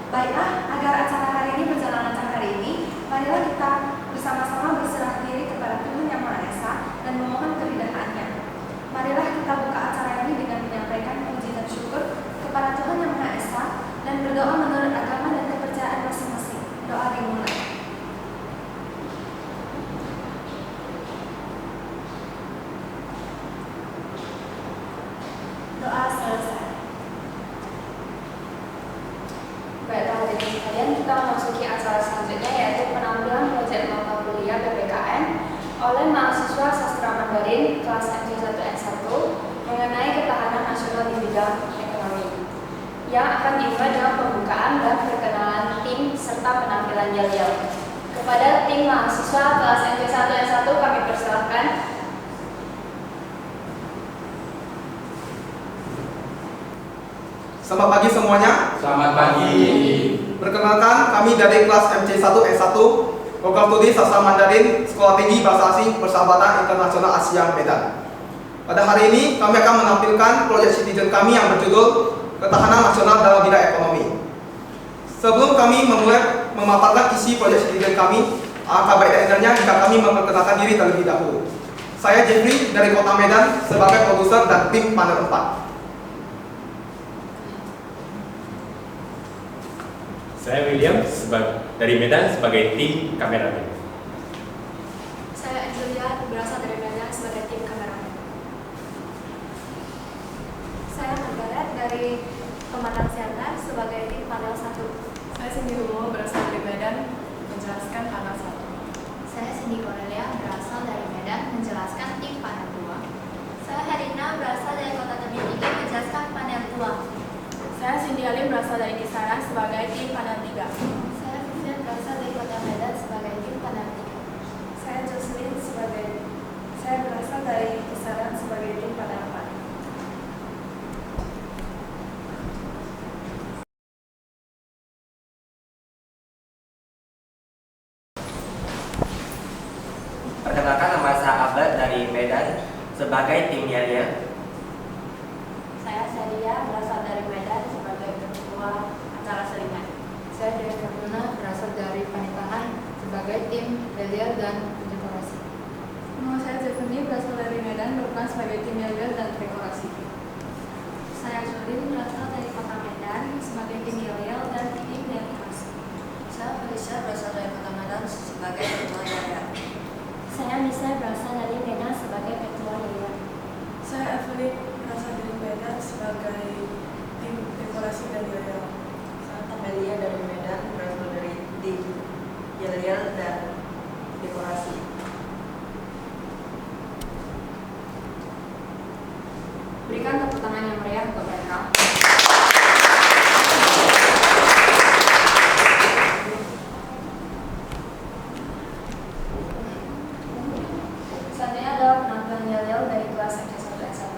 Baiklah, agar acara hari ini berjalan lancar hari ini, marilah kita bersama-sama berserah diri kepada Tuhan Yang Maha Esa dan memohon keridhaan-Nya. Marilah kita buka acara ini dengan menyampaikan puji dan syukur kepada Tuhan Yang Maha Esa dan berdoa menurut agama dan kepercayaan masing-masing. Doa dimulai. Doa selesai. Baiklah hadirin sekalian, kita memasuki acara selanjutnya yaitu penampilan proyek mata kuliah PPKN oleh mahasiswa sastra Mandarin kelas MC1N1 mengenai ketahanan nasional di bidang ekonomi yang akan dimulai dengan pembukaan dan perkenalan tim serta penampilan yel-yel. Kepada tim mahasiswa kelas MC1N1 kami persilahkan. Selamat pagi semuanya. Selamat pagi. Perkenalkan, kami dari kelas MC1S1 Program Studi Sastra Mandarin Sekolah Tinggi Bahasa Asing Persahabatan Internasional Asia Medan. Pada hari ini kami akan menampilkan proyek citizen kami yang berjudul Ketahanan Nasional dalam Bidang Ekonomi. Sebelum kami memulai memaparkan isi proyek citizen kami, alangkah baik dan indahnya jika kami memperkenalkan diri terlebih dahulu. Saya Jeffrey dari Kota Medan sebagai produser dan tim panel 4. Saya William dari Medan sebagai tim kameramen. Saya Angelia berasal dari Medan sebagai tim kameramen. Saya Margaret dari Pematang Siantar sebagai tim panel 1. Saya Cindy Humo berasal dari Medan menjelaskan panel 1. Saya Cindy Cornelia berasal dari Medan menjelaskan tim panel 2. Saya Herina berasal dari Kota Tebing Tinggi menjelaskan panel 2. Saya Cindy Alim berasal dari Kisaran sebagai tim panel 3. Saya Vivian berasal dari Kota Medan sebagai tim panel 3. Saya Jocelyn saya berasal dari Kisaran sebagai tim panel 4. Perkenalkan, nama saya Abad dari Medan sebagai tim yel-yel. Saya Celia berasal dari Medan sebagai ketua acara selingan. Saya Dewi Karuna berasal dari Panitangah sebagai tim yel-yel dan dekorasi. Nama saya Zeveni berasal dari Medan berperan sebagai tim yel-yel dan dekorasi. Saya Jolin berasal dari Kota Medan sebagai tim yel-yel dan tim dekorasi. Saya Felicia berasal dari Kota Medan sebagai ketua yel-yel. Saya Nisa berasal dari Medan sebagai ketua yel-yel. Saya Evelyn berasal dari Medan sebagai tim dekorasi dan yel-yel. Saya Tamelia dari Medan berasal dari tim yel-yel dan dekorasi. Berikan tepuk tangan yang meriah untuk mereka. Selanjutnya adalah penampilan yel-yel dari kelas MC1N1.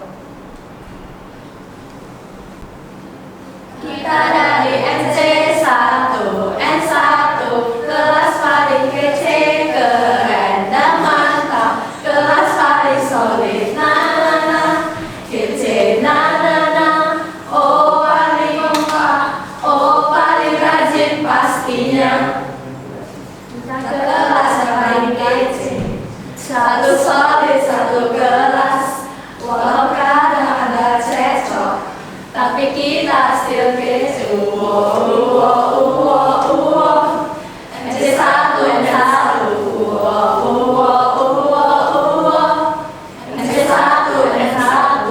Kita dari MC1, N1, kelas paling kece, keren dan mantap, kelas paling solid, na na na, kece na na na, oh paling kompak, oh paling rajin pastinya. Kita kelas yang paling kece, satu solid, satu kelas, walau kadang ada cekcok, tapi kita still kece. MC1, N1, MC1, N1.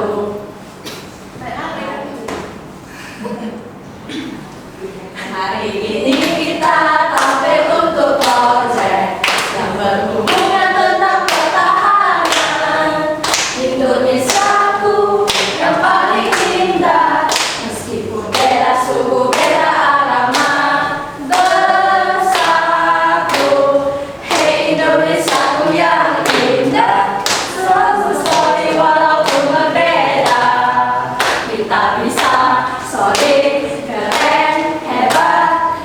Hari ini kita tampil untuk proyek yang berhubungan tentang pertahanan Indonesiaku yang paling indah. Meskipun beda suku, beda agama, bersatu. Hey Indonesiaku yang indah, selalu solid walaupun berbeda. Kita bisa solid, keren, hebat,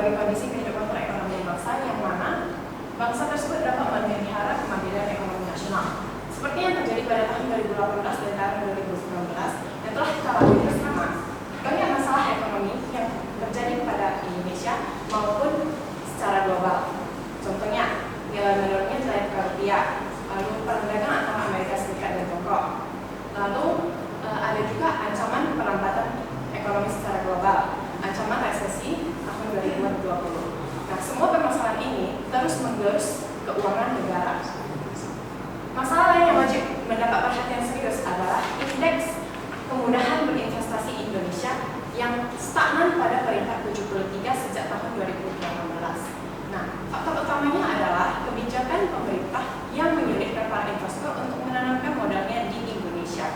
dengan kondisi kehidupan perekonomian bangsa yang mana bangsa tersebut dapat memelihara kemandirian ekonomi nasional. Seperti yang terjadi pada tahun 2018 dan tahun 2019 yang telah kita lalui bersama. Banyak masalah ekonomi yang terjadi pada Indonesia maupun secara global. Contohnya, nilai menurunnya nilai tukar rupiah, lalu perdagangan antara Amerika Serikat dan Tiongkok. Lalu ada juga ancaman perlambatan ekonomi secara global, ancaman resesi tahun 2020. Nah, semua permasalahan ini terus menggerus keuangan negara. Masalah lain yang wajib mendapat perhatian serius adalah indeks kemudahan berinvestasi Indonesia yang stagnan pada peringkat 73 sejak tahun 2018. Nah, faktor utamanya adalah kebijakan pemerintah yang menyulitkan para investor untuk menanamkan modalnya di Indonesia.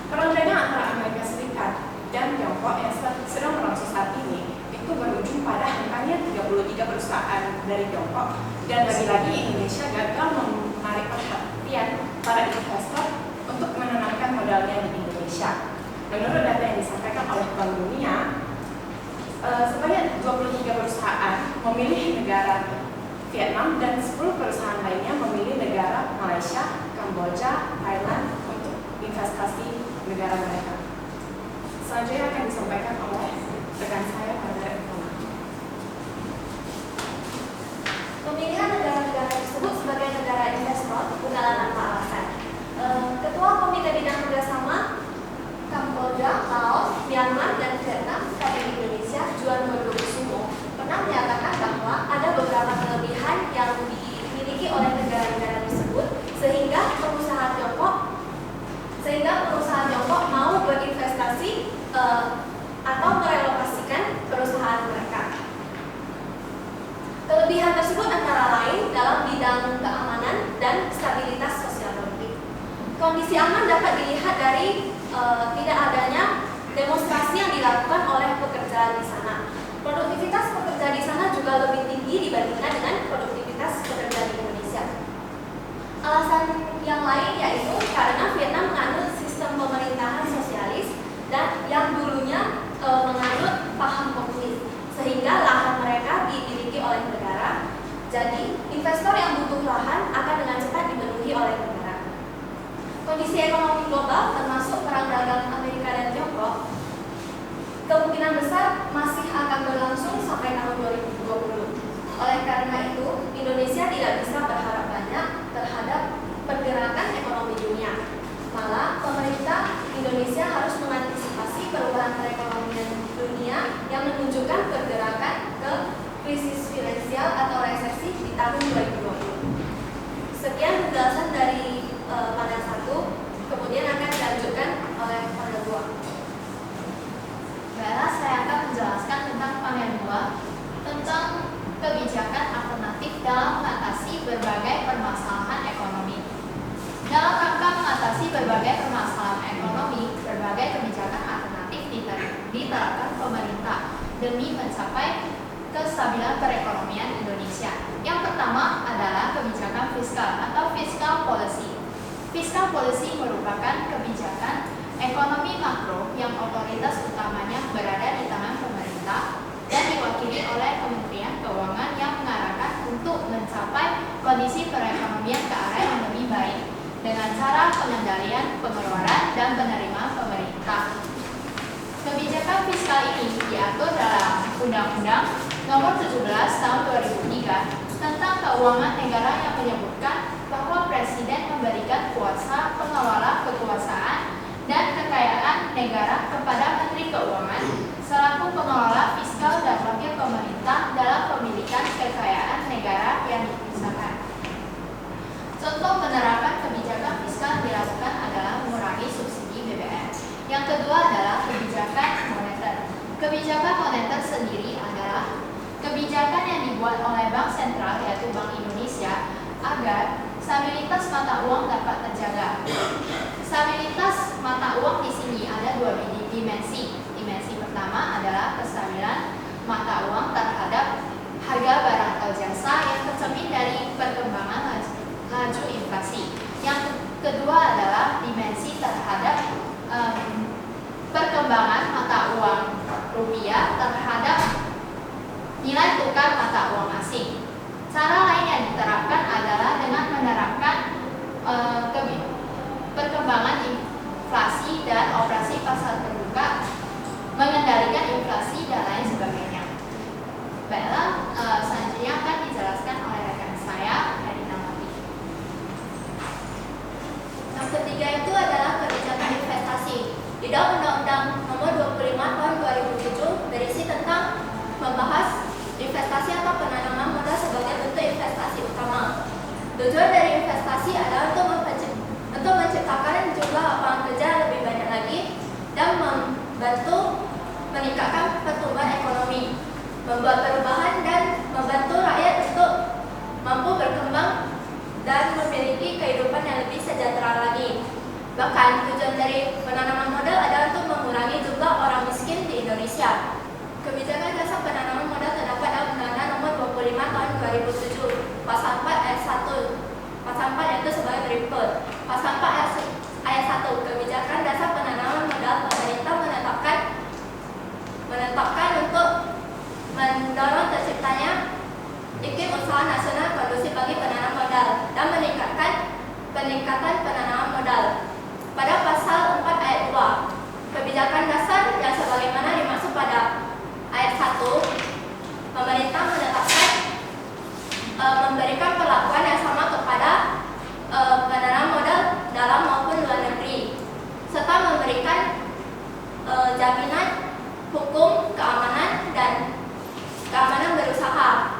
Perang dagang antara Amerika Serikat dan Tiongkok yang sedang berlangsung saat ini itu berujung pada angkanya 33 perusahaan dari Tiongkok, dan lagi-lagi Indonesia gagal menarik perhatian para investor untuk menanamkan modalnya di Indonesia. Menurut data yang disampaikan oleh Bank Dunia, sebanyak 23 perusahaan memilih negara Vietnam dan 10 perusahaan lainnya memilih negara Malaysia, Kamboja, Thailand untuk investasi negara mereka. Selanjutnya akan disampaikan oleh rekan saya pada informasi. Pemilihan negara-negara tersebut sebagai negara investor bukanlah tanpa alasan. Ketua Komite Bidang Kerjasama Kamboja, Laos, Myanmar, dan Vietnam KPI Indonesia, Juan Bordokusumo, pernah menyatakan bahwa ada beberapa kelebihan yang dimiliki oleh negara-negara tersebut sehingga perusahaan Tiongkok mau berinvestasi atau merelokasikan perusahaan mereka. Kelebihan tersebut antara lain dalam bidang keamanan dan stabilitas sosial politik. Kondisi aman dapat dilihat dari tidak adanya demonstrasi yang dilakukan oleh pekerja di sana. Produktivitas pekerja di sana juga lebih tinggi dibandingkan dengan produktivitas pekerja di Indonesia. Alasan yang lain yaitu karena Vietnam menganut sistem pemerintahan sosialis dan yang dulunya menganut paham komunis, sehingga lahan mereka dimiliki oleh negara. Jadi, investor yang butuh lahan akan dengan cepat dipenuhi oleh negara. Kondisi ekonomi global termasuk perang dagang Amerika dan Tiongkok kemungkinan besar masih akan berlangsung sampai tahun 2020. Oleh karena itu, Indonesia tidak bisa berharap banyak terhadap pergerakan ekonomi dunia. Malah, pemerintah Indonesia harus mengantisipasi perubahan perekonomian dunia yang menunjukkan pergerakan ke krisis finansial atau resesi di tahun 2020. Sekian penjelasan dari panel 1, kemudian akan dilanjutkan oleh panel 2. Baiklah, saya akan menjelaskan tentang panel 2 tentang kebijakan alternatif dalam mengatasi berbagai permasalahan ekonomi. Dalam rangka mengatasi berbagai permasalahan ekonomi, berbagai kebijakan alternatif diterapkan pemerintah demi mencapai kestabilan perekonomian Indonesia. Yang pertama adalah kebijakan fiskal atau fiscal policy. Fiscal policy merupakan kebijakan ekonomi makro yang otoritas utamanya berada di tangan pemerintah dan diwakili oleh Kementerian Keuangan yang mengarahkan untuk mencapai kondisi perekonomian ke arah yang lebih baik dengan cara pengendalian pengeluaran dan penerimaan pemerintah. Kebijakan fiskal ini diatur dalam Undang-Undang Nomor 17 Tahun 2003 tentang Keuangan Negara yang menyebutkan bahwa Presiden memberikan kuasa pengelola kekuasaan dan kekayaan negara kepada Menteri Keuangan selaku pengelola fiskal dan wakil pemerintah dalam pemilikan kekayaan negara yang dipisahkan. Contoh penerapan kebijakan fiskal dilakukan adalah mengurangi subsidi BBM. Yang kedua adalah kebijakan moneter. Kebijakan moneter sendiri adalah kebijakan yang dibuat oleh Bank Sentral yaitu Bank Indonesia agar stabilitas mata uang dapat terjaga. Stabilitas mata uang di sini ada dua dimensi. Dimensi pertama adalah kestabilan mata uang terhadap harga barang atau jasa yang tercermin dari perkembangan laju inflasi. Yang kedua adalah dimensi terhadap perkembangan mata uang rupiah terhadap nilai bidang Undang-Undang Nomor 25 Tahun 2007 berisi tentang membahas investasi atau penanaman modal sebagai bentuk investasi utama. Tujuan dari investasi adalah untuk menciptakan jumlah lapangan kerja lebih banyak lagi dan membantu meningkatkan pertumbuhan ekonomi, membuat perubahan dan membantu rakyat untuk mampu berkembang dan memiliki kehidupan yang lebih sejahtera lagi. Bahkan tujuan dari penanaman modal adalah untuk mengurangi jumlah orang miskin di Indonesia. Kebijakan dasar penanaman modal terdapat dalam Undang-Undang Nomor 25 Tahun 2007, Pasal 4 ayat 1. Pasal 4 yaitu sebagai berikut. Pasal 4 ayat 1. Kebijakan dasar penanaman modal pemerintah menetapkan untuk mendorong terciptanya iklim usaha nasional kondusif bagi penanaman modal dan peningkatan penanaman modal. Pada pasal 4 ayat 2, kebijakan dasar yang sebagaimana dimaksud pada ayat 1, pemerintah menetapkan memberikan perlakuan yang sama kepada penanaman modal dalam maupun luar negeri, serta memberikan jaminan hukum, keamanan, dan keamanan berusaha.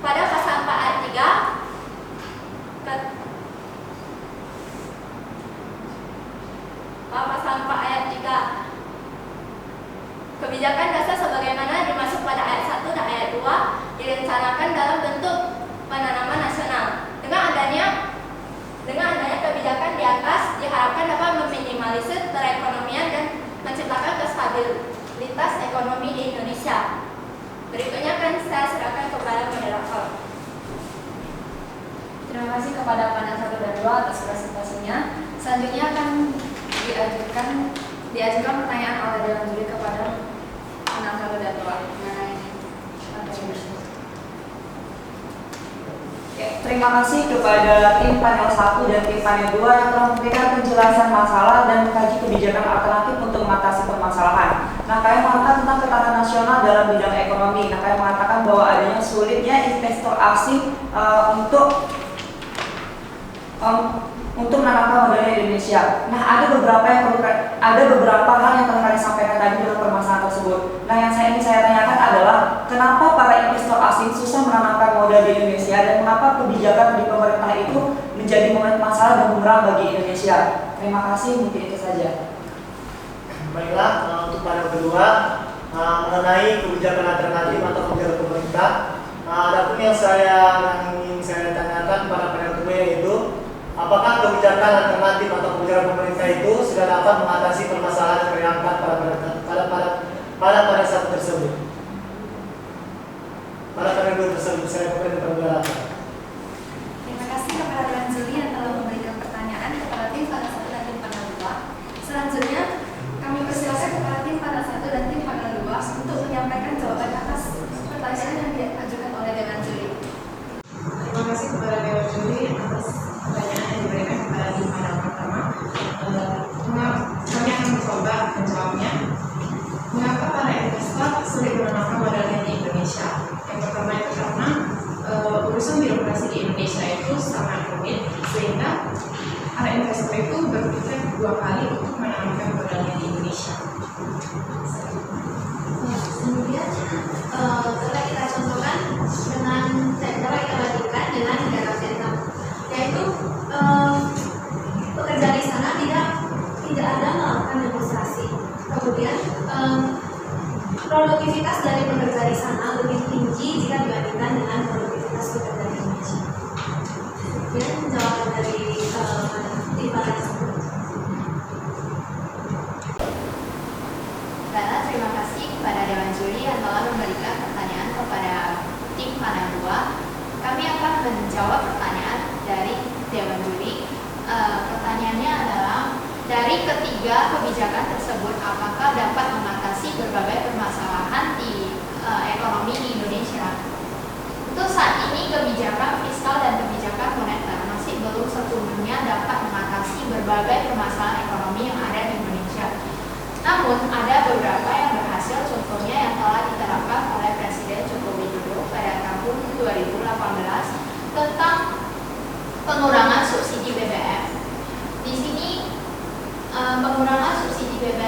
Pada pasal 4 ayat 3, pasal 4 ayat 3, kebijakan dasar sebagaimana dimaksud pada ayat 1 dan ayat 2 direncanakan dalam bentuk penanaman nasional. Dengan adanya kebijakan di atas diharapkan dapat meminimalisir perekonomian dan menciptakan stabilitas ekonomi di Indonesia. Berikutnya akan saya serahkan kepada moderator. Terima kasih kepada panel 1 dan 2 atas presentasinya. Selanjutnya akan diajukan pertanyaan oleh Dewan Juri kepada panel 1 dan 2 mengenai materi. Terima kasih kepada tim panel 1 dan tim panel 2 yang telah memberikan penjelasan masalah dan mengkaji kebijakan alternatif untuk mengatasi permasalahan. Kami mengatakan tentang ketahanan nasional dalam bidang ekonomi. Kami mengatakan bahwa adanya sulitnya investor asing untuk menanamkan modal di Indonesia. Ada beberapa hal yang telah kami sampaikan tadi dalam permasalahan tersebut. Yang ingin saya tanyakan adalah kenapa para investor asing susah menanamkan modal di Indonesia dan mengapa kebijakan di pemerintah itu menjadi masalah dan bumerang bagi Indonesia. Terima kasih, mungkin itu saja. Baiklah, untuk panel kedua mengenai kebijakan alternatif atau kebijakan pemerintah. Adapun yang ingin saya tanyakan pada panel kedua yaitu apakah kebijakan alternatif atau kebijakan pemerintah itu sudah dapat mengatasi permasalahan yang terangkat pada saat tersebut? Pada panel kedua tersebut saya memberikan penjelasan. Terima kasih kepada Dewan Juri yang telah memberikan pertanyaan kepada tim panel 1 dan tim panel 2. Selanjutnya kami persilakan kepada tim panel 1 dan tim panel 2 untuk menyampaikan jawaban atas pertanyaan yang diajukan oleh Dewan Juri. Terima kasih kepada Dewan Juri atas pertanyaan yang diberikan kepada tim panel pertama. Kami akan mencoba menjawabnya. Mengapa para investor sulit menanamkan modalnya di Indonesia? Yang pertama itu karena urusan birokrasi di Indonesia itu sangat rumit, sehingga para investor itu berpikir 2 kali untuk menanamkan modalnya di Indonesia. Kemudian dapat kita contohkan dapat kita bandingkan dengan negara Vietnam, yaitu pekerja di sana tidak ada melakukan demonstrasi. Kemudian produktivitas dari pekerja di sana lebih tinggi jika dibandingkan dengan produktivitas pekerja di Indonesia. Kemudian jawaban dari tim panel tersebut. Baiklah, terima kasih kepada Dewan Juri yang telah memberikan pertanyaan kepada tim panel 2. Kami akan menjawab pertanyaan dari Dewan Juri. Pertanyaannya adalah, dari ketiga kebijakan tersebut, apakah dapat mengatasi berbagai permasalahan di ekonomi di Indonesia? Untuk saat ini kebijakan fiskal dan kebijakan moneter masih belum sepenuhnya dapat mengatasi berbagai permasalahan ekonomi yang ada di Indonesia. Namun ada beberapa yang berhasil, contohnya yang telah diterapkan oleh Presiden Joko Widodo pada tahun 2018 tentang pengurangan subsidi BBM. Di sini pengurangan subsidi BBM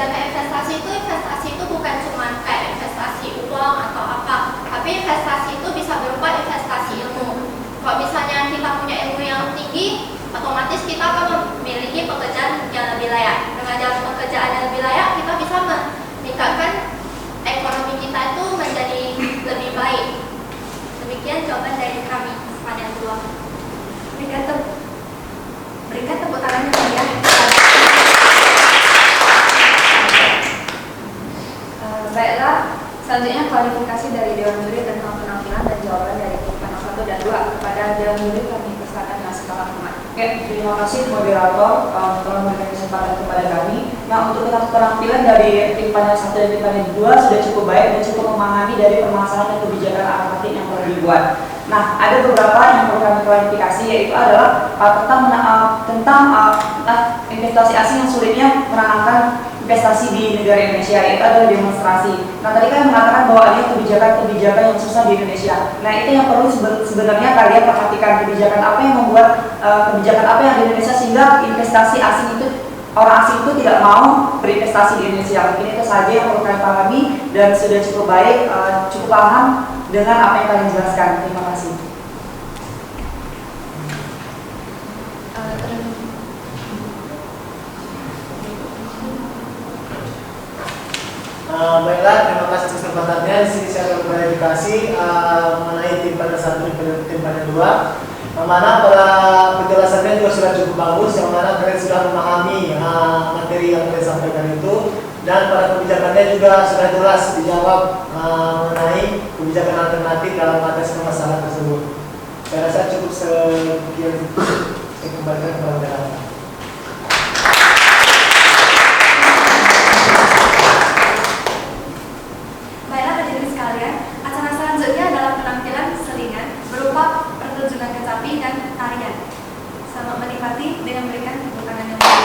kebijakan investasi itu bukan cuma kayak investasi uang atau apa, tapi investasi itu bisa berupa investasi ilmu. Kalau misalnya kita punya ilmu yang tinggi, otomatis kita akan memiliki pekerjaan yang lebih layak. Dengan pekerjaan yang lebih layak, kita bisa meningkatkan ekonomi kita itu menjadi lebih baik. Demikian jawaban dari kami panel 2. Berikan tepuk tangan yang meriah. Baiklah, selanjutnya kualifikasi dari Dewan Juri tentang penampilan dan jawaban dari tim panel 1 dan 2. Kepada Dewan Juri kami persilakan dengan segala hormat. Oke, terima kasih moderator telah memberikan kesempatan kepada kami. Nah, untuk penampilan dari tim panel 1 dan tim panel 2 sudah cukup baik dan cukup memahami dari permasalahan dan kebijakan alternatif yang perlu dibuat. Nah, ada beberapa yang perlu kami klarifikasi, yaitu adalah tentang investasi asing yang sulitnya menanamkan investasi di negara Indonesia, yaitu adalah demonstrasi. Nah, tadi kan mengatakan bahwa ada kebijakan-kebijakan yang susah di Indonesia. Nah, itu yang perlu sebenarnya kalian perhatikan, kebijakan apa yang membuat kebijakan apa yang di Indonesia sehingga investasi asing itu, orang asing itu tidak mau berinvestasi di Indonesia. Mungkin itu saja yang perlu kalian pahami dan sudah cukup baik, cukup paham dengan apa yang kalian jelaskan. Terima kasih. Baiklah, terima kasih atas kesempatannya. Di sini saya akan klarifikasi mengenai tim panel 1 dan tim panel 2. Yang mana pada penjelasannya juga sudah cukup bagus, yang mana kalian sudah memahami materi yang kalian sampaikan itu, dan pada kebijakannya juga sudah jelas dijawab mengenai kebijakan alternatif dalam mengatasi masalah tersebut. Saya rasa cukup sekian. Saya kembalikan kepada moderator. Baiklah hadirin sekalian, acara selanjutnya adalah penampilan selingan berupa pertunjukan kecapi dan tarian. Selamat menikmati dengan memberikan tepuk tangan yang meriah.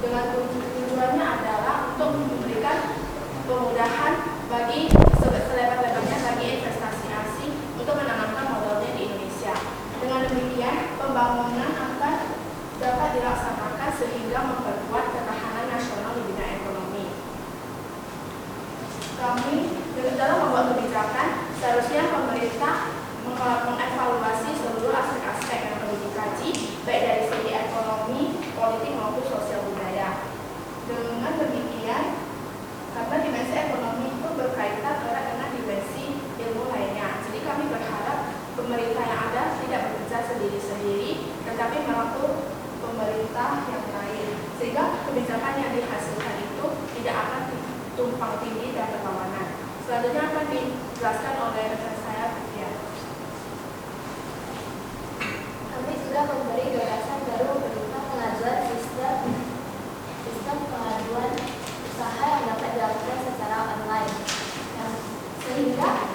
dengan tujuannya adalah untuk memberikan kemudahan bagi selebar-lebarnya bagi investasi asing untuk menanamkan modalnya di Indonesia. Dengan demikian, pembangunan akan dapat dilaksanakan sehingga memperkuat ketahanan nasional di bidang ekonomi. Kami dalam membuat kebijakan, seharusnya pemerintah mengevaluasi seluruh aspek-aspek yang perlu dikaji, baik dari segi ekonomi, politik maupun sosial budaya. Dengan demikian, karena dimensi ekonomi itu berkaitan erat dengan dimensi ilmu lainnya. Jadi kami berharap pemerintah yang ada tidak bekerja sendiri-sendiri, tetapi merangkul pemerintah yang lain, sehingga kebijakan yang dihasilkan itu tidak akan tumpang tindih dan berlawanan. Selanjutnya akan dijelaskan oleh rekan saya, ya. Kami sudah memberi gagasan baru berupa pengajuan sistem pengajuan usaha yang dapat dilakukan secara online, sehingga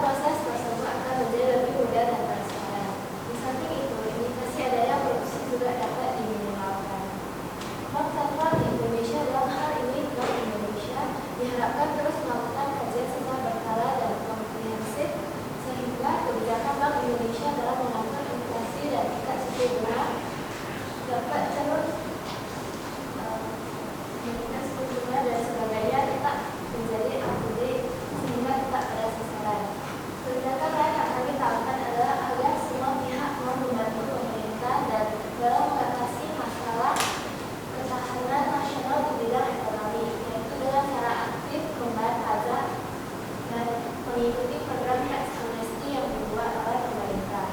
proses tersebut akan menjadi lebih mudah dan transparan. Di samping itu, limitasi adanya korupsi juga dapat diminimalkan. Bank Sentral Indonesia dalam hal ini Bank Indonesia diharapkan terus melakukan kajian secara berkala dan komprehensif sehingga kebijakan Bank Indonesia dalam mengatur inflasi dan tingkat suku bunga dapat terus meningkat suku bunga dan sebagainya tetap menjadi up-to-date sehingga tetap pada sasaran. Kebijakan lain yang kami tawarkan adalah agar semua pihak mau membantu pemerintah dan dalam mengatasi masalah ketahanan nasional di bidang ekonomi, yaitu dengan cara aktif membayar pajak dan mengikuti program tax amnesty yang dibuat oleh pemerintah.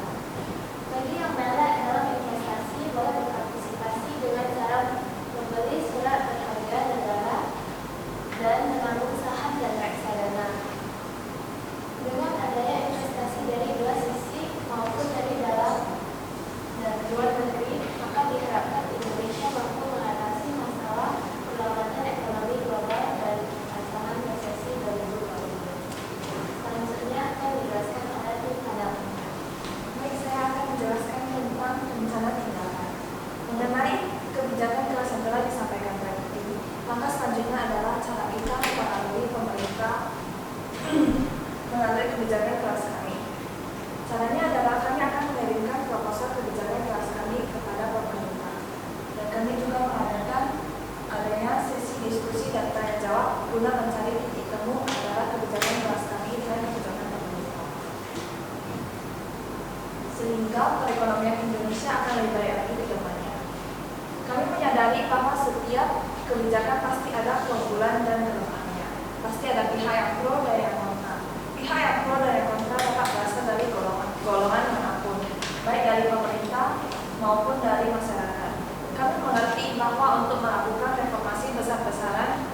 Bagi yang melek dalam investasi boleh berpartisipasi dengan cara membeli surat berharga negara dan menabung saham dan reksadana. Dengan adanya investasi dari dua sisi maupun dari dalam dan luar negeri, maka diharapkan Indonesia mampu mengatasi masalah perlambatan ekonomi global dan ancaman resesi 2020. Selanjutnya akan dijelaskan oleh tim panel. Baik, saya akan menjelaskan tentang rencana tindakan. Mengenai kebijakan kelas yang telah disampaikan tadi, maka selanjutnya adalah cara kita mempengaruhi pemerintah mengambil kebijakan kelas kami. Caranya adalah kami akan mengirimkan proposal kebijakan kelas kami kepada pemerintah. Dan kami juga mengadakan adanya sesi diskusi dan tanya jawab guna mencari titik temu antara kebijakan kelas kami dan kebijakan pemerintah. Sehingga perekonomian Indonesia akan lebih baik lagi ke depannya. Kami menyadari bahwa setiap kebijakan pasti ada keunggulan dan kelemahannya. Pasti ada pihak yang pro dan yang kontra. Pihak yang pro dan yang kontra dapat berasal dari golongan manapun, baik dari pemerintah maupun dari masyarakat. Kami mengerti bahwa untuk melakukan reformasi besar-besaran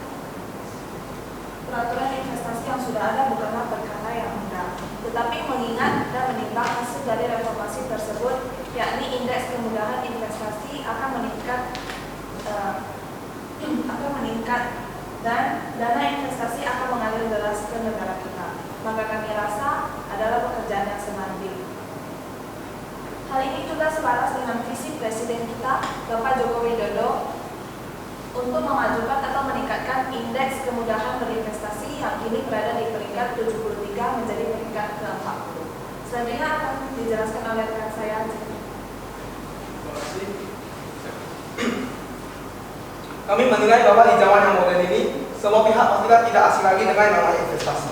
peraturan investasi yang sudah ada bukanlah perkara yang mudah. Tetapi mengingat dan menimbang hasil dari reformasi tersebut, yakni indeks kemudahan investasi akan meningkat dan dana investasi akan mengalir deras ke negara kita. Maka kami rasa adalah pekerjaan yang semanding. Hal ini juga selaras dengan visi Presiden kita, Bapak Joko Widodo, untuk memajukan atau meningkatkan indeks kemudahan berinvestasi yang kini berada di peringkat 73 menjadi peringkat ke-40. Selanjutnya akan dijelaskan oleh rekan saya. Terima kasih. Kami menilai bahwa di zaman yang modern ini, semua pihak pastilah tidak asing lagi dengan namanya investasi.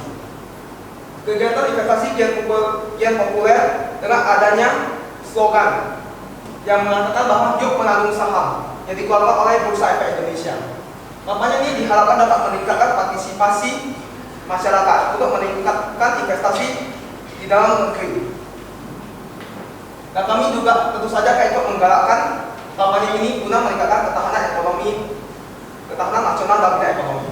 Kegiatan investasi kian populer dengan adanya slogan yang mengatakan bahwa yuk menabung saham yang dikeluarkan oleh Bursa Efek Indonesia. Kampanye ini diharapkan dapat meningkatkan partisipasi masyarakat untuk meningkatkan investasi di dalam negeri. Dan kami juga tentu saja ikut menggalakkan kampanye ini guna meningkatkan ketahanan nasional dalam bidang ekonomi.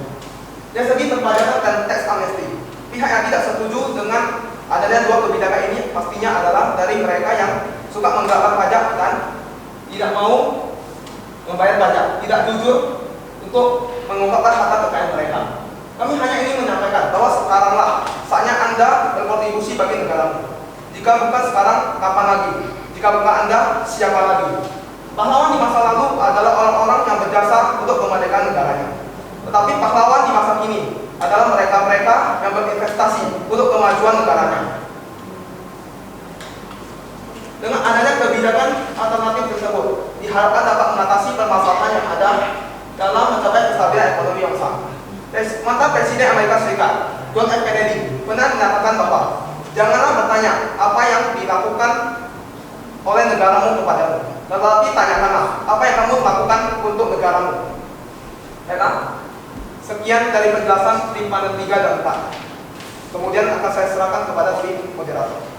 Dari segi perpajakan dan tax amnesty, pihak yang tidak setuju dengan adanya dua kebijakan ini pastinya adalah dari mereka yang suka menggelapkan pajak dan tidak mau membayar pajak, tidak jujur untuk mengungkapkan harta kekayaan mereka. Kami hanya ingin menyampaikan bahwa sekaranglah saatnya Anda berkontribusi bagi negaramu. Jika bukan sekarang, kapan lagi? Jika bukan Anda, siapa lagi? Pahlawan di masa lalu adalah orang-orang yang berjasa untuk kemerdekaan negaranya. Tetapi pahlawan di masa kini adalah mereka-mereka yang berinvestasi untuk kemajuan negaranya. Dengan adanya kebijakan alternatif tersebut, diharapkan dapat mengatasi permasalahan yang ada dalam mencapai kestabilan ekonomi yang sah. Mantan Presiden Amerika Serikat, John F. Kennedy, pernah menyatakan bahwa janganlah bertanya apa yang dilakukan oleh negaramu kepadamu, tetapi tanyakanlah apa yang kamu lakukan untuk negaramu. Baiklah, sekian dari penjelasan tim panel 3 dan 4. Kemudian akan saya serahkan kepada tim moderator.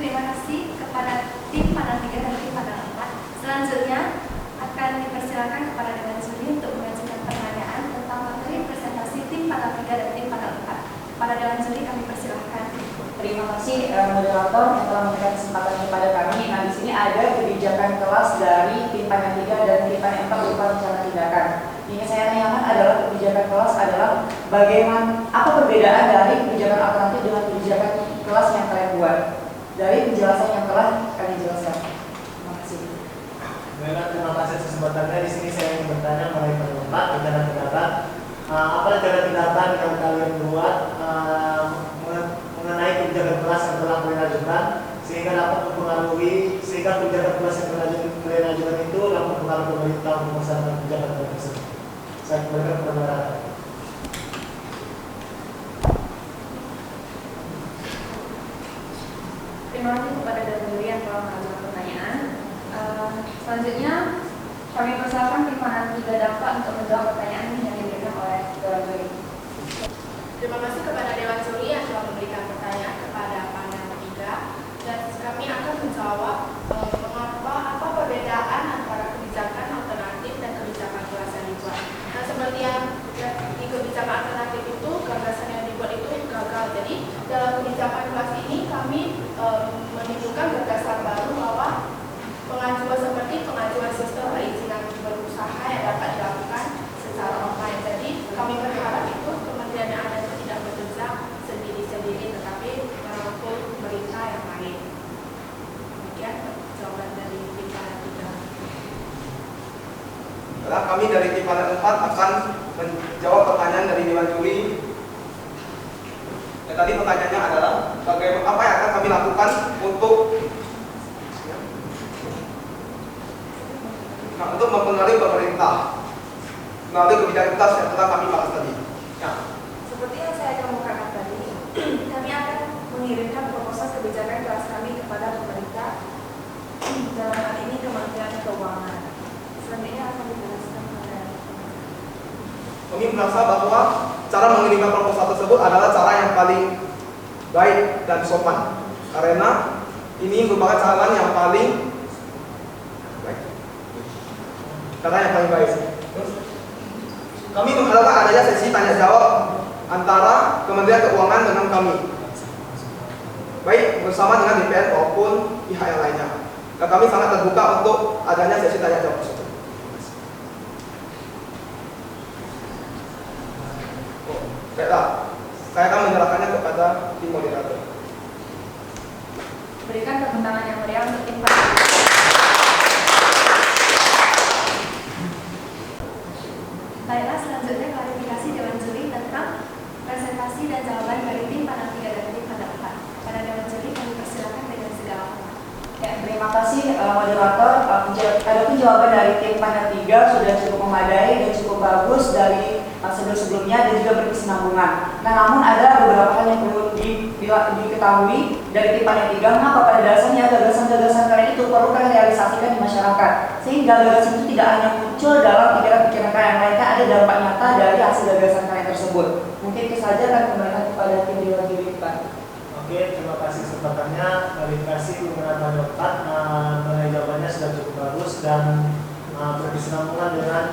Terima kasih kepada tim panel 3 dan tim panel 4. Selanjutnya akan dipersilakan kepada dewan juri untuk mengajukan pertanyaan tentang materi presentasi tim panel 3 dan tim panel 4. Pada dewan juri kami persilahkan. Terima kasih moderator yang telah memberikan kesempatan kepada kami. Nah, di sini ada kebijakan kelas dari tim panel 3 dan tim panel 4 berupa rencana tindakan. Yang saya tanyakan adalah kebijakan kelas adalah bagaimana apa perbedaan dari kebijakan alternatif dengan kebijakan kelas yang kalian buat. Dari penjelasan yang telah kalian jelaskan. Terima kasih. Baiklah, terima kasih atas kesempatannya. Di sini saya ingin bertanya mengenai pendapat rencana tindakan. Apa rencana tindakan yang kalian buat mengenai kebijakan kelas yang telah kalian ajukan sehingga dapat mempengaruhi kebijakan kelas yang kalian ajukan itu dapat mempengaruhi pemerintah untuk melaksanakan kebijakan tersebut. Saya kembalikan kepada moderator. Terima kasih kepada dewan juri yang telah mengajukan pertanyaan. Selanjutnya kami persilakan tim panel 3 dan 4 untuk menjawab pertanyaan yang diberikan oleh dewan juri. Terima kasih kepada dewan juri yang telah memberikan pertanyaan kepada panel 3 dan kami akan menjawab apa perbedaan antara kebijakan alternatif dan kebijakan kelas yang dibuat. Nah, seperti yang di kebijakan alternatif itu gagasan yang dibuat itu gagal. Jadi dalam kebijakan kelas ini kami menunjukkan gagasan baru bahwa pengajuan seperti pengajuan sistem perizinan berusaha yang dapat dilakukan secara online. Jadi kami berharap itu kementerian yang ada itu tidak bekerja sendiri-sendiri tetapi merangkul pemerintah yang lain. Demikian jawaban dari tim panel 3. Kami dari tim panel 4 akan menjawab pertanyaan dari dewan juri. Tadi pertanyaannya adalah bagaimana apa yang akan kami lakukan untuk mempengaruhi pemerintah melalui kebijakan kelas yang telah kami bahas tadi. Ya. Seperti yang saya kemukakan tadi, kami akan mengirimkan proposal kebijakan kelas kami kepada pemerintah dalam hal ini Kementerian Keuangan. Selanjutnya akan dijelaskan pada kami merasa bahwa cara mengirimkan proposal tersebut adalah cara yang paling baik dan sopan karena ini merupakan cara yang paling baik. Kami mengharapkan adanya sesi tanya jawab antara Kementerian Keuangan dengan kami, baik bersama dengan DPR maupun pihak yang lainnya. Dan kami sangat terbuka untuk adanya sesi tanya jawab tersebut. Baiklah, saya akan menyerahkannya kepada tim moderator. berikan tepuk tangan yang meriah untuk tim panel. Baiklah, selanjutnya klarifikasi dewan juri tentang presentasi dan jawaban dari tim panel 3 dan tim panel 4. Pada dewan juri kami persilakan dengan segala hormat. Ya, terima kasih moderator. Adapun jawaban dari tim panel 3 sudah cukup memadai dan cukup bagus dari sebelum-sebelumnya dan juga berkesinambungan. Nah, namun ada beberapa hal yang perlu diketahui dari tim panel 3, mengapa pada dasarnya gagasan-gagasan kalian itu perlu kalian realisasikan di masyarakat, sehingga gagasan itu tidak hanya muncul dalam pikiran-pikiran kalian, melainkan ada dampak nyata dari hasil gagasan kalian tersebut. Mungkin itu saja akan kembalikan kepada tim dewan juri Pak. Oke, terima kasih kesempatannya. Klarifikasi mengenai panel 4 mengenai jawabannya sudah cukup bagus dan berkesinambungan dengan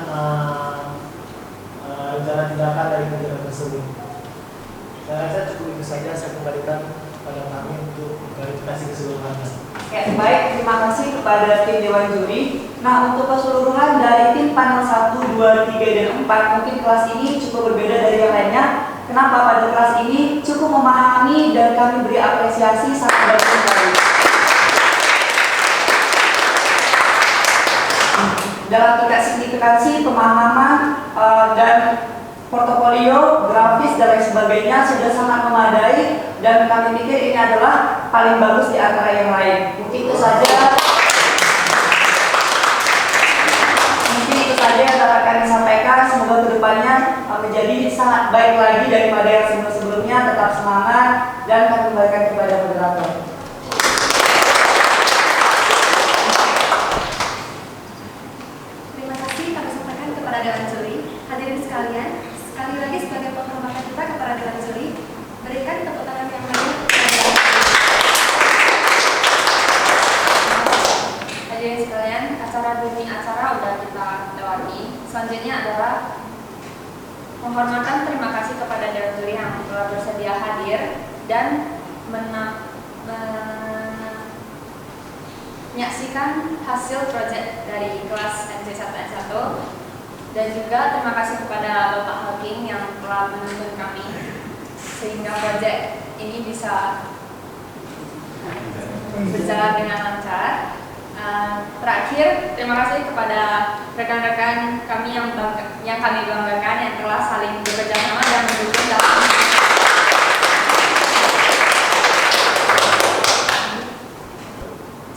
rencana tindakan dari kebijakan tersebut. Saya rasa cukup itu saja, saya kembalikan pada kami untuk klarifikasi keseluruhannya. Ya, baik, terima kasih kepada tim dewan juri. Nah, untuk keseluruhan dari tim panel 1, 2, 3, dan 4, mungkin kelas ini cukup berbeda dari yang lainnya Kenapa pada kelas ini cukup memahami dan kami beri apresiasi sangat baik sekali. Dalam tingkat signifikansi pemahaman dan portofolio, grafis dan lain sebagainya sudah sangat memadai dan kami pikir ini adalah paling bagus di antara yang lain. Mungkin itu saja yang dapat kami sampaikan. Semoga kedepannya menjadi sangat baik lagi daripada yang sebelum-sebelumnya. Tetap semangat dan kami kembalikan kepada moderator. Terima kasih kami sampaikan kepada Dewan Juri. Hadirin sekalian, sekali lagi sebagai penghormatan kita kepada Dewan Juri, berikan tepuk tangan yang meriah kepada hadirin sekalian. Acara demi acara udah kita lewati. Selanjutnya adalah penghormatan terima kasih kepada Dewan Juri yang telah bersedia hadir dan menyaksikan hasil proyek dari kelas MC1N1, dan juga terima kasih kepada Bapak Hakim yang telah menuntun kami sehingga proyek ini bisa berjalan dengan lancar. Terakhir, terima kasih kepada rekan-rekan kami yang kami banggakan yang telah saling bekerja sama dan mendukung dalam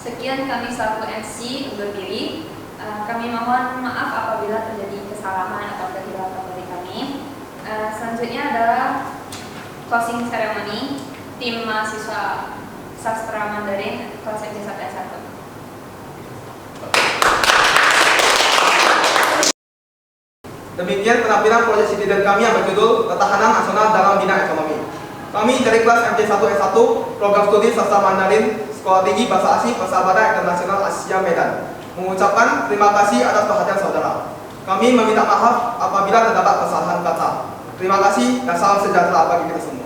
sekian. Kami selaku MC undur diri. Kami mohon maaf apabila terjadi kesalahan atau kehilafan dari kami. Selanjutnya adalah closing ceremony tim mahasiswa sastra Mandarin kelas MC1N1. Demikian penampilan proyek studi kami yang berjudul Ketahanan Nasional dalam Bidang Ekonomi. Kami dari kelas MC1S1 Program Studi Sastra Mandarin Sekolah Tinggi Bahasa Asing Persahabatan Internasional Asia Medan mengucapkan terima kasih atas perhatian saudara. Kami meminta maaf apabila terdapat kesalahan kata. Terima kasih dan salam sejahtera bagi kita semua.